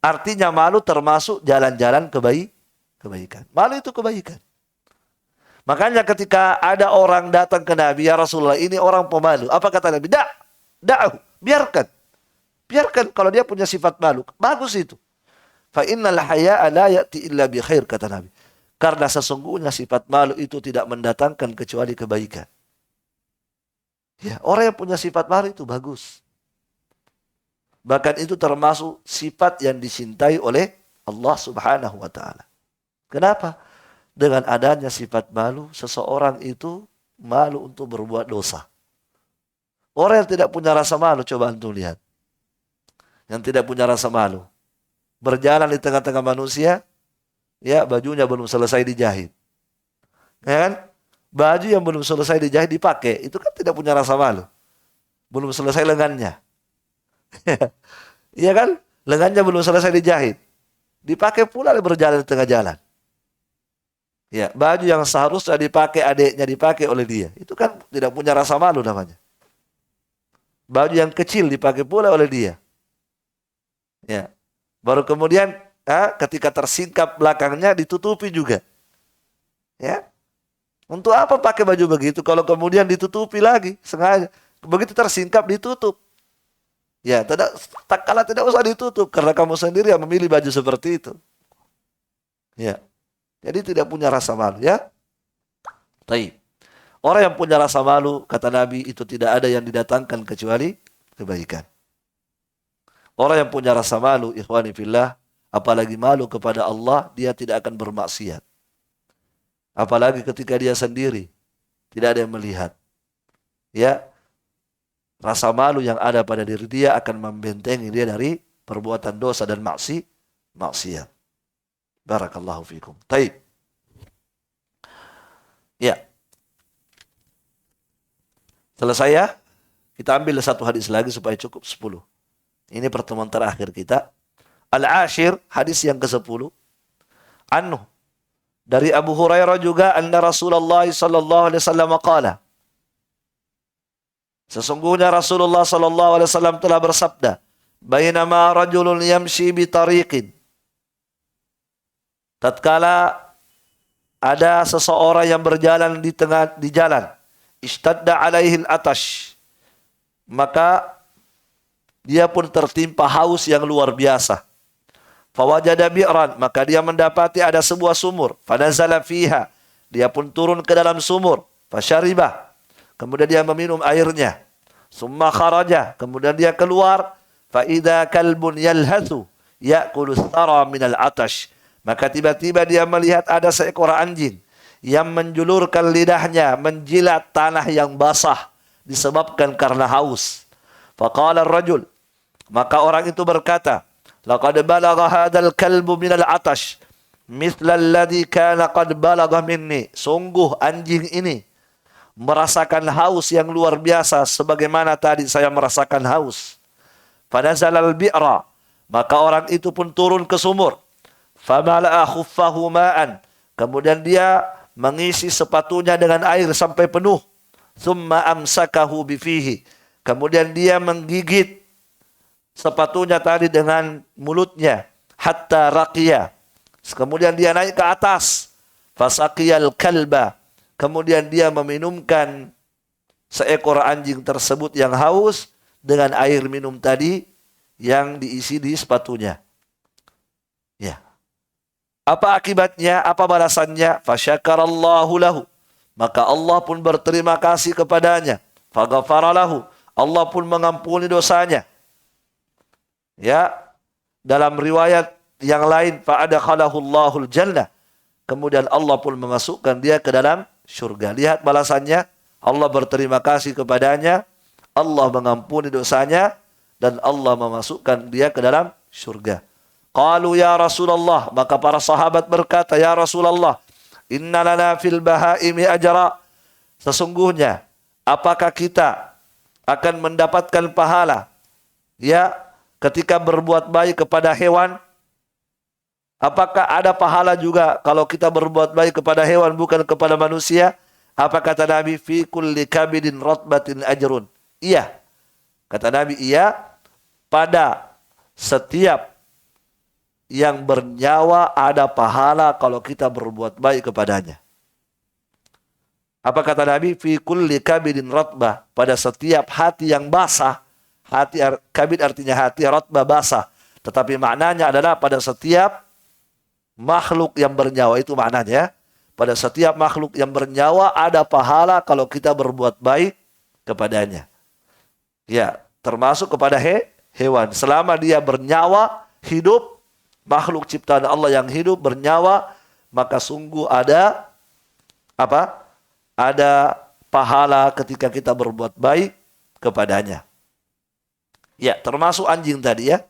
Artinya malu termasuk jalan-jalan kebaikan. Malu itu kebaikan. Makanya ketika ada orang datang ke Nabi, ya Rasulullah, ini orang pemalu. Apa kata Nabi? Da'ahu, biarkan. Biarkan kalau dia punya sifat malu. Bagus itu. Fa innal haya'a la ya'ti illa bi khair, kata Nabi. Karena sesungguhnya sifat malu itu tidak mendatangkan kecuali kebaikan. Ya, orang yang punya sifat malu itu bagus. Bahkan itu termasuk sifat yang dicintai oleh Allah subhanahu wa ta'ala. Kenapa? Dengan adanya sifat malu, seseorang itu malu untuk berbuat dosa. Orang yang tidak punya rasa malu, coba antum lihat. Yang tidak punya rasa malu. Berjalan di tengah-tengah manusia, ya bajunya belum selesai dijahit. Ya kan? Baju yang belum selesai dijahit dipakai, itu kan tidak punya rasa malu. Belum selesai lengannya. Iya kan? Lengannya belum selesai dijahit. Dipakai pula berjalan di tengah jalan. Ya, baju yang seharusnya dipakai adiknya dipakai oleh dia. Itu kan tidak punya rasa malu namanya. Baju yang kecil dipakai pula oleh dia. Ya. Baru kemudian ketika tersingkap belakangnya ditutupi juga. Ya. Untuk apa pakai baju begitu kalau kemudian ditutupi lagi sengaja. Begitu tersingkap ditutup. Ya, tak kala tidak usah ditutup karena kamu sendiri yang memilih baju seperti itu. Ya. Jadi tidak punya rasa malu, ya. Taib. Orang yang punya rasa malu, kata Nabi, itu tidak ada yang didatangkan kecuali kebaikan. Orang yang punya rasa malu, ikhwani fillah, apalagi malu kepada Allah, dia tidak akan bermaksiat. Apalagi ketika dia sendiri, tidak ada yang melihat. Ya, rasa malu yang ada pada diri dia akan membentengi dia dari perbuatan dosa dan maksiat. Barakallahu fikum. Taib. Ya. Selesai ya? Kita ambil satu hadis lagi supaya cukup 10. Ini pertemuan terakhir kita. Al-Ashir, hadis yang ke-10. Anhu. Dari Abu Hurairah juga, anna Rasulullah sallallahu alaihi wasallam qala. Sesungguhnya Rasulullah sallallahu alaihi wasallam telah bersabda, "Bainama rajulun yamshi bi tariqin." Tatkala ada seseorang yang berjalan di jalan, ishtadda alaihi al-atash, maka dia pun tertimpa haus yang luar biasa. Fawajada bi'ran, maka dia mendapati ada sebuah sumur. Fanazala fiha, dia pun turun ke dalam sumur. Fasyaribah, kemudian dia meminum airnya. Summa kharaja, kemudian dia keluar. Fa idza kalbun yalhathu ya'kulu thara minal atash, maka tiba-tiba dia melihat ada seekor anjing yang menjulurkan lidahnya menjilat tanah yang basah disebabkan karena haus. Faqala ar-rajul, maka orang itu berkata, laqad balagha hadzal kalbu minal atash mithla alladhi kana qad balagha minni. Sungguh anjing ini merasakan haus yang luar biasa sebagaimana tadi saya merasakan haus. Fanazala al-bi'ra, maka orang itu pun turun ke sumur. Famala'a khuffahu ma'an, kemudian dia mengisi sepatunya dengan air sampai penuh. Thumma amsakahu bifihi, kemudian dia menggigit sepatunya tadi dengan mulutnya. Hatta raqiya, kemudian dia naik ke atas. Fasaqiyal kalba, kemudian dia meminumkan seekor anjing tersebut yang haus dengan air minum tadi yang diisi di sepatunya. Ya. Apa akibatnya? Apa balasannya? Fasyakarallahu lahu, maka Allah pun berterima kasih kepadanya. Faghafara lahu, Allah pun mengampuni dosanya. Ya, dalam riwayat yang lain, fa'adakhalahu Allahul jannah, kemudian Allah pun memasukkan dia ke dalam syurga. Lihat balasannya, Allah berterima kasih kepadanya, Allah mengampuni dosanya, dan Allah memasukkan dia ke dalam syurga. Qalu ya Rasulullah, maka para sahabat berkata, ya Rasulullah, inna lana fil bahaimi ajra, sesungguhnya apakah kita akan mendapatkan pahala ya ketika berbuat baik kepada hewan? Apakah ada pahala juga kalau kita berbuat baik kepada hewan bukan kepada manusia? Apa kata Nabi? Fi kulli kabidin ratbatin ajrun. Iya. Kata Nabi, iya, pada setiap yang bernyawa ada pahala kalau kita berbuat baik kepadanya. Apa kata Nabi? Fi kulli kabidin ratbah, pada setiap hati yang basah. Hati kabid artinya hati, ratbah basah. Tetapi maknanya adalah pada setiap makhluk yang bernyawa, itu maknanya. Pada setiap makhluk yang bernyawa ada pahala kalau kita berbuat baik kepadanya. Ya, termasuk kepada hewan. Selama dia bernyawa, hidup, makhluk ciptaan Allah yang hidup bernyawa, maka sungguh ada apa? Ada pahala ketika kita berbuat baik kepadanya. Ya, termasuk anjing tadi ya.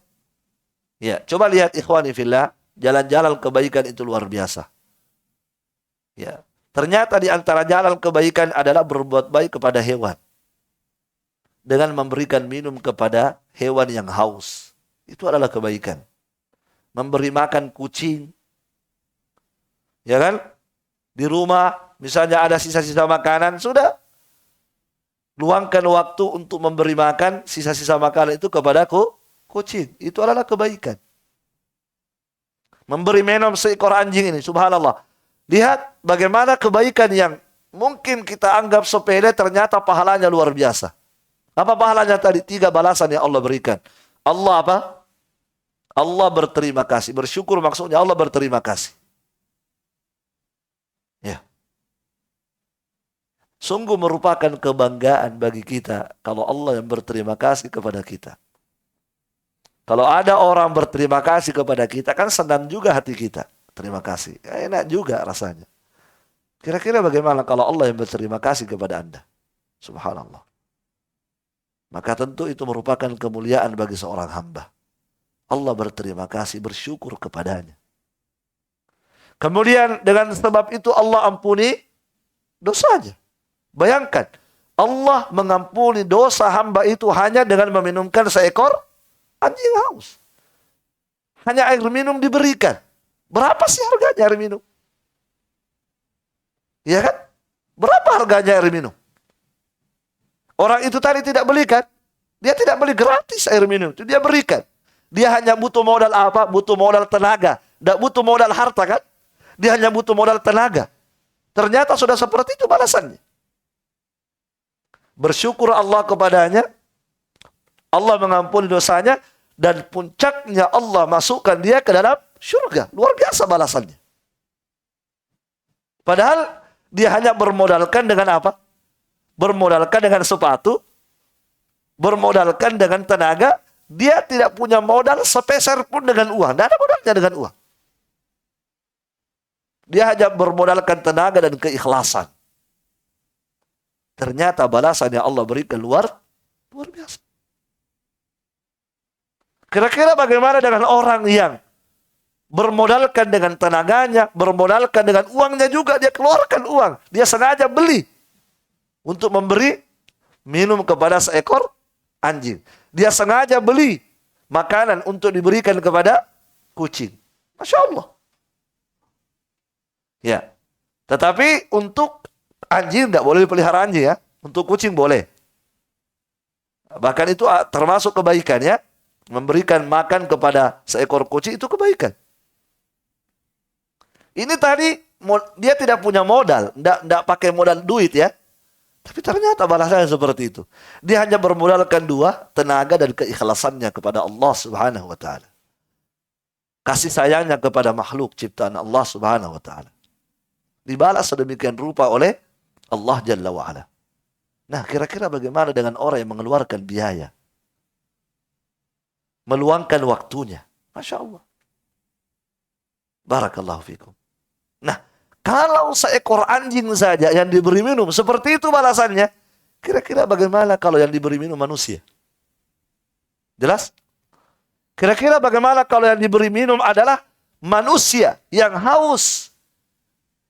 Ya, coba lihat ikhwani fillah, jalan-jalan kebaikan itu luar biasa. Ya, ternyata di antara jalan kebaikan adalah berbuat baik kepada hewan. Dengan memberikan minum kepada hewan yang haus. Itu adalah kebaikan. Memberi makan kucing. Ya kan? Di rumah, misalnya ada sisa-sisa makanan, sudah. Luangkan waktu untuk memberi makan sisa-sisa makanan itu kepada kucing. Itu adalah kebaikan. Memberi minum seekor anjing ini, subhanallah. Lihat bagaimana kebaikan yang mungkin kita anggap sepele, ternyata pahalanya luar biasa. Apa pahalanya tadi? 3 balasan yang Allah berikan. Allah apa? Allah berterima kasih. Bersyukur maksudnya Allah berterima kasih. Ya. Sungguh merupakan kebanggaan bagi kita kalau Allah yang berterima kasih kepada kita. Kalau ada orang berterima kasih kepada kita, kan senang juga hati kita. Terima kasih. Enak juga rasanya. Kira-kira bagaimana kalau Allah yang berterima kasih kepada Anda? Subhanallah. Maka tentu itu merupakan kemuliaan bagi seorang hamba. Allah berterima kasih, bersyukur kepadanya. Kemudian dengan sebab itu Allah ampuni dosanya. Bayangkan, Allah mengampuni dosa hamba itu hanya dengan meminumkan seekor anjing haus. Hanya air minum diberikan. Berapa sih harganya air minum? Ya kan? Berapa harganya air minum? Orang itu tadi tidak belikan. Dia tidak beli gratis air minum. Itu dia berikan. Dia hanya butuh modal apa? Butuh modal tenaga. Tidak butuh modal harta kan? Dia hanya butuh modal tenaga. Ternyata sudah seperti itu balasannya. Bersyukur Allah kepadanya. Allah mengampuni dosanya. Dan puncaknya Allah masukkan dia ke dalam surga. Luar biasa balasannya. Padahal dia hanya bermodalkan dengan apa? Bermodalkan dengan sepatu, bermodalkan dengan tenaga, dia tidak punya modal sepeser pun dengan uang. Tidak ada modalnya dengan uang. Dia hanya bermodalkan tenaga dan keikhlasan. Ternyata balasan yang Allah berikan luar biasa. Kira-kira bagaimana dengan orang yang bermodalkan dengan tenaganya, bermodalkan dengan uangnya juga, dia keluarkan uang. Dia sengaja beli untuk memberi minum kepada seekor anjing. Dia sengaja beli makanan untuk diberikan kepada kucing. Masya Allah. Ya. Tetapi untuk anjing tidak boleh dipelihara anjing ya. Untuk kucing boleh. Bahkan itu termasuk kebaikan ya. Memberikan makan kepada seekor kucing itu kebaikan. Ini tadi dia tidak punya modal. Tidak pakai modal duit ya. Tapi ternyata balasannya seperti itu. Dia hanya bermodalkan 2, tenaga dan keikhlasannya kepada Allah Subhanahu wa taala. Kasih sayangnya kepada makhluk ciptaan Allah Subhanahu wa taala. Dibalas sedemikian rupa oleh Allah Jalla wa ala. Nah, kira-kira bagaimana dengan orang yang mengeluarkan biaya? Meluangkan waktunya. Masya Allah. Barakallahu fikum. Nah, kalau seekor anjing saja yang diberi minum, seperti itu balasannya. Kira-kira bagaimana kalau yang diberi minum manusia? Jelas? Kira-kira bagaimana kalau yang diberi minum adalah manusia yang haus.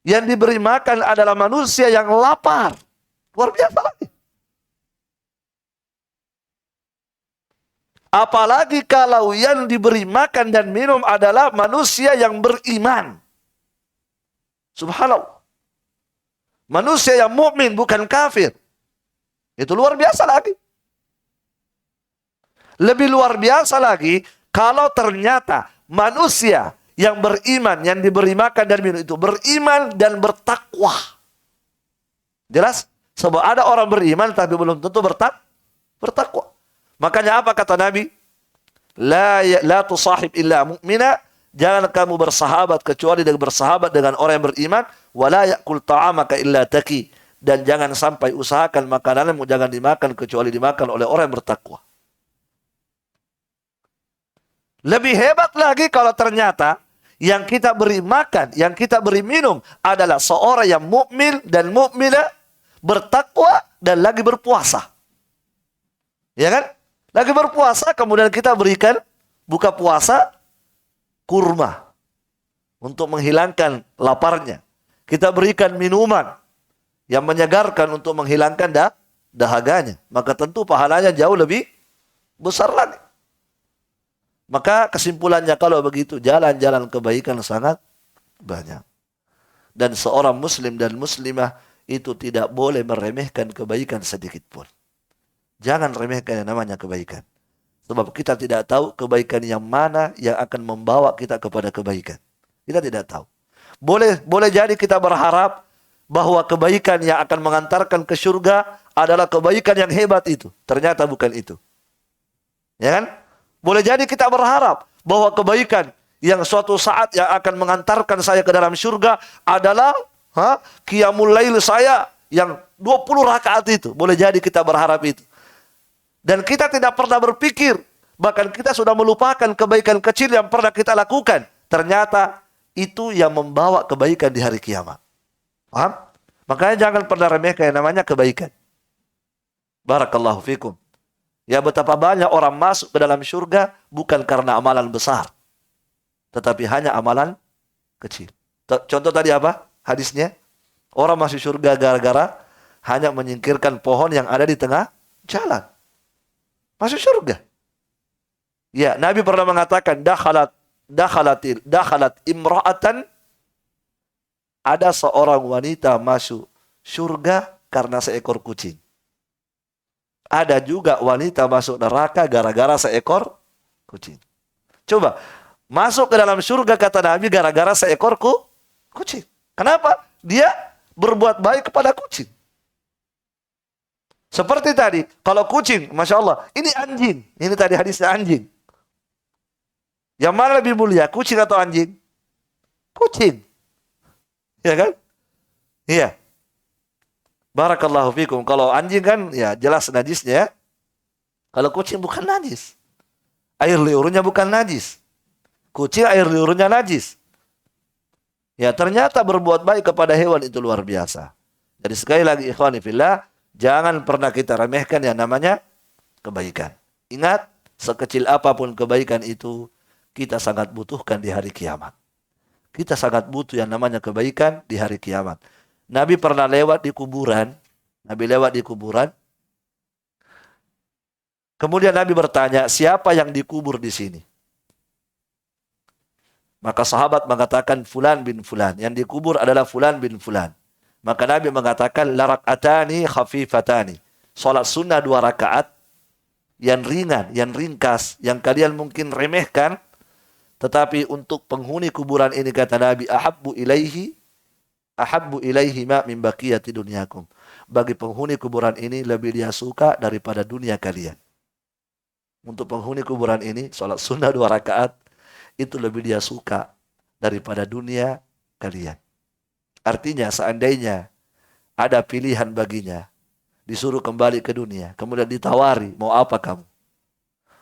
Yang diberi makan adalah manusia yang lapar. Luar biasa lagi. Apalagi kalau yang diberi makan dan minum adalah manusia yang beriman. Subhanallah. Manusia yang mukmin bukan kafir. Itu luar biasa lagi. Lebih luar biasa lagi kalau ternyata manusia yang beriman, yang diberi makan dan minum itu beriman dan bertakwa. Jelas? Sebab ada orang beriman tapi belum tentu bertakwa. Makanya apa kata Nabi? La tusahib illa mu'mina. Jangan kamu bersahabat kecuali dengan bersahabat dengan orang yang beriman. Wala ya'kul ta'amaka illa taqi. Dan jangan sampai usahakan makananmu jangan dimakan kecuali dimakan oleh orang yang bertakwa. Lebih hebat lagi kalau ternyata yang kita beri makan, yang kita beri minum adalah seorang yang mukmin dan mukminah, bertakwa dan lagi berpuasa. Ya kan? Lagi berpuasa, kemudian kita berikan buka puasa kurma untuk menghilangkan laparnya. Kita berikan minuman yang menyegarkan untuk menghilangkan dahaganya. Maka tentu pahalanya jauh lebih besar lagi. Maka kesimpulannya kalau begitu, jalan-jalan kebaikan sangat banyak. Dan seorang muslim dan muslimah itu tidak boleh meremehkan kebaikan sedikit pun. Jangan remehkan yang namanya kebaikan. Sebab kita tidak tahu kebaikan yang mana yang akan membawa kita kepada kebaikan. Kita tidak tahu. Boleh jadi kita berharap bahwa kebaikan yang akan mengantarkan ke surga adalah kebaikan yang hebat itu. Ternyata bukan itu. Ya kan? Boleh jadi kita berharap bahwa kebaikan yang suatu saat yang akan mengantarkan saya ke dalam surga adalah qiyamul lail saya yang 20 rakaat itu. Boleh jadi kita berharap itu. Dan kita tidak pernah berpikir, bahkan kita sudah melupakan kebaikan kecil yang pernah kita lakukan. Ternyata itu yang membawa kebaikan di hari kiamat. Paham? Makanya jangan pernah remehkan yang namanya kebaikan. Barakallahu fikum. Ya, betapa banyak orang masuk ke dalam surga bukan karena amalan besar, tetapi hanya amalan kecil. Contoh tadi apa? Hadisnya, orang masuk surga gara-gara hanya menyingkirkan pohon yang ada di tengah jalan. Masuk surga. Ya, Nabi pernah mengatakan dakhalat imra'atan, ada seorang wanita masuk surga karena seekor kucing. Ada juga wanita masuk neraka gara-gara seekor kucing. Coba, masuk ke dalam surga kata Nabi gara-gara seekor kucing. Kenapa? Dia berbuat baik kepada kucing. Seperti tadi, kalau kucing, Masya Allah, ini anjing. Ini tadi hadisnya anjing. Yang mana lebih mulia, kucing atau anjing? Kucing. Ya kan? Iya. Barakallahu fikum. Kalau anjing kan ya jelas najisnya. Kalau kucing bukan najis. Air liurnya bukan najis. Kucing air liurnya najis. Ya, ternyata berbuat baik kepada hewan itu luar biasa. Jadi sekali lagi ikhwani fillah, jangan pernah kita remehkan yang namanya kebaikan. Ingat, sekecil apapun kebaikan itu kita sangat butuhkan di hari kiamat. Kita sangat butuh yang namanya kebaikan di hari kiamat. Nabi pernah lewat di kuburan. Kemudian Nabi bertanya, siapa yang dikubur di sini? Maka sahabat mengatakan fulan bin fulan. Yang dikubur adalah fulan bin fulan. Maka Nabi mengatakan la rak'atani khafifatani. Salat sunnah 2 rakaat yang ringan, yang ringkas, yang kalian mungkin remehkan, tetapi untuk penghuni kuburan ini kata Nabi ahabbu ilaihi ma min baqiyati dunyakum. Bagi penghuni kuburan ini lebih dia suka daripada dunia kalian. Untuk penghuni kuburan ini salat sunnah 2 rakaat itu lebih dia suka daripada dunia kalian. Artinya seandainya ada pilihan baginya, disuruh kembali ke dunia, kemudian ditawari mau apa kamu,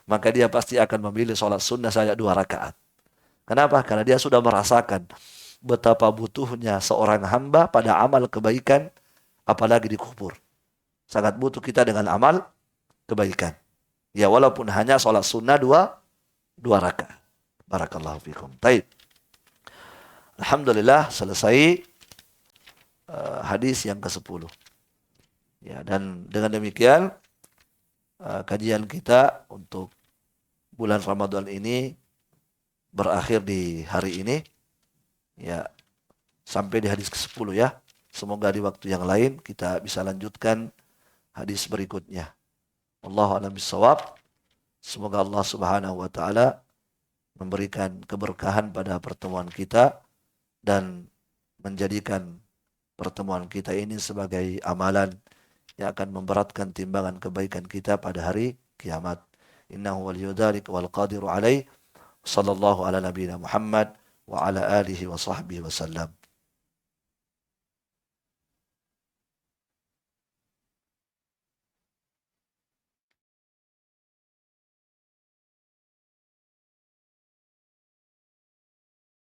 maka dia pasti akan memilih sholat sunnah saja 2 rakaat. Kenapa? Karena dia sudah merasakan betapa butuhnya seorang hamba pada amal kebaikan, apalagi dikubur. Sangat butuh kita dengan amal kebaikan. Ya, walaupun hanya sholat sunnah 2 rakaat. Barakallahu fikum. Taib. Alhamdulillah selesai hadis yang ke-10. Ya, dan dengan demikian kajian kita untuk bulan Ramadan ini berakhir di hari ini. Ya, sampai di hadis ke-10 ya. Semoga di waktu yang lain kita bisa lanjutkan hadis berikutnya. Wallahu a'lam bishawab. Semoga Allah Subhanahu wa taala memberikan keberkahan pada pertemuan kita dan menjadikan pertemuan kita ini sebagai amalan yang akan memberatkan timbangan kebaikan kita pada hari kiamat. Innahu waliyyu dzalika wal qadiru alaih. Sallallahu ala nabiyina Muhammad wa ala alihi wa sahbihi wasallam.